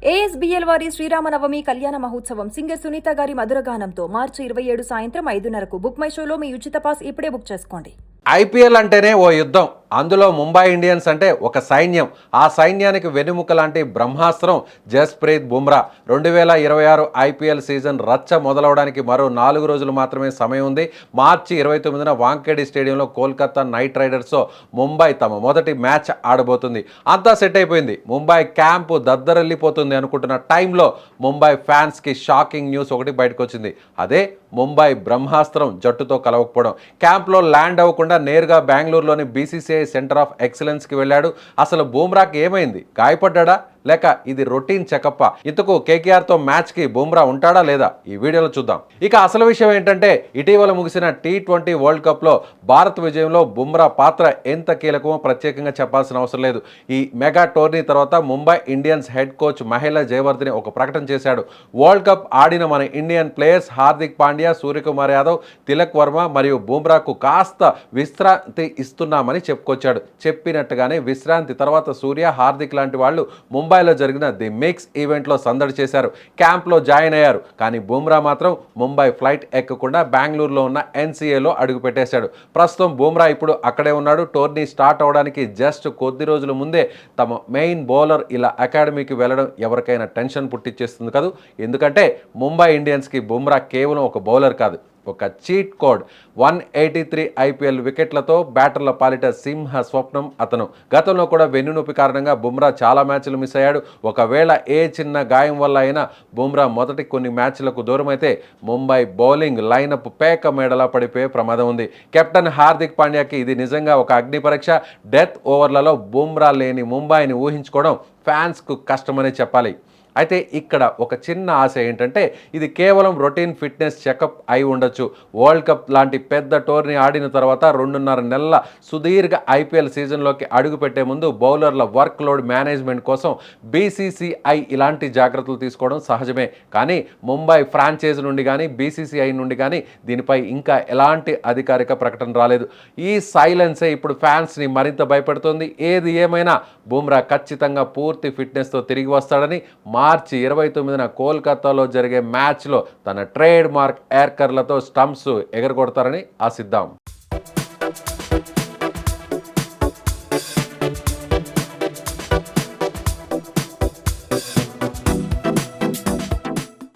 ఏఎస్బీఎల్ వారి శ్రీరామనవమి కళ్యాణ మహోత్సవం సింగర్ సునీత గారి మధురగానంతో మార్చి 27 సాయంత్రం 5:30కు బుక్ మై షోలో మీ ఉచిత పాస్ ఇప్పుడే బుక్ చేసుకోండి. ఐపీఎల్ అంటేనే ఓ యుద్ధం. అందులో ముంబై ఇండియన్స్ అంటే ఒక సైన్యం. ఆ సైన్యానికి వెన్నెముక లాంటి బ్రహ్మాస్త్రం జస్ప్రీత్ బుమ్రా. 2026 ఐపీఎల్ సీజన్ రచ్చ మొదలవడానికి మరో 4 రోజులు మాత్రమే సమయం ఉంది. మార్చి 29న వాంఖేడే స్టేడియంలో కోల్కతా నైట్ రైడర్స్తో ముంబై తమ మొదటి మ్యాచ్ ఆడబోతుంది. అంతా సెట్ అయిపోయింది. ముంబై క్యాంపు దద్దరిల్లిపోతుంది అనుకుంటున్న టైంలో ముంబై ఫ్యాన్స్కి షాకింగ్ న్యూస్ ఒకటి బయటకు వచ్చింది. అదే ముంబై బ్రహ్మాస్త్రం జట్టుతో కలవకపోవడం. క్యాంప్లో ల్యాండ్ అవ్వకుండా నేరుగా బెంగళూరులోని బీసీసీఐ సెంటర్ ఆఫ్ ఎక్సలెన్స్కి వెళ్ళాడు. అసలు బూమ్రాకి ఏమైంది? గాయపడ్డా లేక ఇది రొటీన్ చెకప్ప? ఇంతకు కేకేఆర్తో మ్యాచ్కి బూమ్రా ఉంటాడా లేదా? ఈ వీడియోలో చూద్దాం. ఇక అసలు విషయం ఏంటంటే, ఇటీవల ముగిసిన T20 వరల్డ్ కప్లో భారత్ విజయంలో బూమ్రా పాత్ర ఎంత కీలకమో ప్రత్యేకంగా చెప్పాల్సిన అవసరం లేదు. ఈ మెగా టోర్నీ తర్వాత Mumbai Indians head coach Mahela Jayawardene ఒక ప్రకటన చేశాడు. వరల్డ్ కప్ ఆడిన మన ఇండియన్ ప్లేయర్స్ హార్దిక్ పాండ్యా, సూర్యకుమార్ యాదవ్, తిలక్ వర్మ మరియు బూమ్రాకు కాస్త విశ్రాంతి ఇస్తున్నామని చెప్పుకొచ్చాడు. చెప్పినట్టుగానే విశ్రాంతి తర్వాత సూర్య, హార్దిక్ లాంటి వాళ్ళు ముంబైలో జరిగిన ది మిక్స్ ఈవెంట్లో సందడి చేశారు. క్యాంప్లో జాయిన్ అయ్యారు. కానీ బూమ్రా మాత్రం ముంబై ఫ్లైట్ ఎక్కకుండా బెంగళూరులో ఉన్న ఎన్సీఏలో అడుగుపెట్టేశాడు. ప్రస్తుతం బూమ్రా ఇప్పుడు అక్కడే ఉన్నాడు. టోర్నీ స్టార్ట్ అవడానికి జస్ట్ కొద్ది రోజుల ముందే తమ మెయిన్ బౌలర్ ఇలా అకాడమీకి వెళ్ళడం ఎవరికైనా టెన్షన్ పుట్టించేస్తుంది కదా. ఎందుకంటే ముంబై ఇండియన్స్కి బూమ్రా కేవలం ఒక బౌలర్ కాదు, ఒక చీట్ కోడ్. 183 ఐపీఎల్ వికెట్లతో బ్యాటర్ల పాలిట సింహ స్వప్నం అతను. గతంలో కూడా వెన్నునొప్పి కారణంగా బుమ్రా చాలా మ్యాచ్లు మిస్ అయ్యాడు. ఒకవేళ ఏ చిన్న గాయం వల్ల అయినా బుమ్రా మొదటి కొన్ని మ్యాచ్లకు దూరమైతే ముంబై బౌలింగ్ లైనప్ పేక మేడలా పడిపోయే ప్రమాదం ఉంది. కెప్టెన్ హార్దిక్ పాండ్యాకి ఇది నిజంగా ఒక అగ్ని పరీక్ష. డెత్ ఓవర్లలో బుమ్రా లేని ముంబైని ఊహించుకోవడం ఫ్యాన్స్కు కష్టమనే చెప్పాలి. అయితే ఇక్కడ ఒక చిన్న ఆశ ఏంటంటే, ఇది కేవలం రొటీన్ ఫిట్నెస్ చెకప్ అయి ఉండొచ్చు. వరల్డ్ కప్ లాంటి పెద్ద టోర్నీ ఆడిన తర్వాత 2.5 నెలల సుదీర్ఘ ఐపీఎల్ సీజన్లోకి అడుగుపెట్టే ముందు బౌలర్ల వర్క్ లోడ్ మేనేజ్మెంట్ కోసం బీసీసీఐ ఇలాంటి జాగ్రత్తలు తీసుకోవడం సహజమే. కానీ ముంబై ఫ్రాంచైజీ నుండి కానీ బీసీసీఐ నుండి కానీ దీనిపై ఇంకా ఎలాంటి అధికారిక ప్రకటన రాలేదు. ఈ సైలెన్సే ఇప్పుడు ఫ్యాన్స్ని మరింత భయపెడుతోంది. ఏది ఏమైనా బుమ్రా ఖచ్చితంగా పూర్తి ఫిట్నెస్తో తిరిగి వస్తాడని, మార్చి 29న కోల్కతాలో జరిగే మ్యాచ్లో తన ట్రేడ్ మార్క్ ఏర్కర్లతో స్టంప్స్ ఎగరగొడతారని ఆశిద్దాం.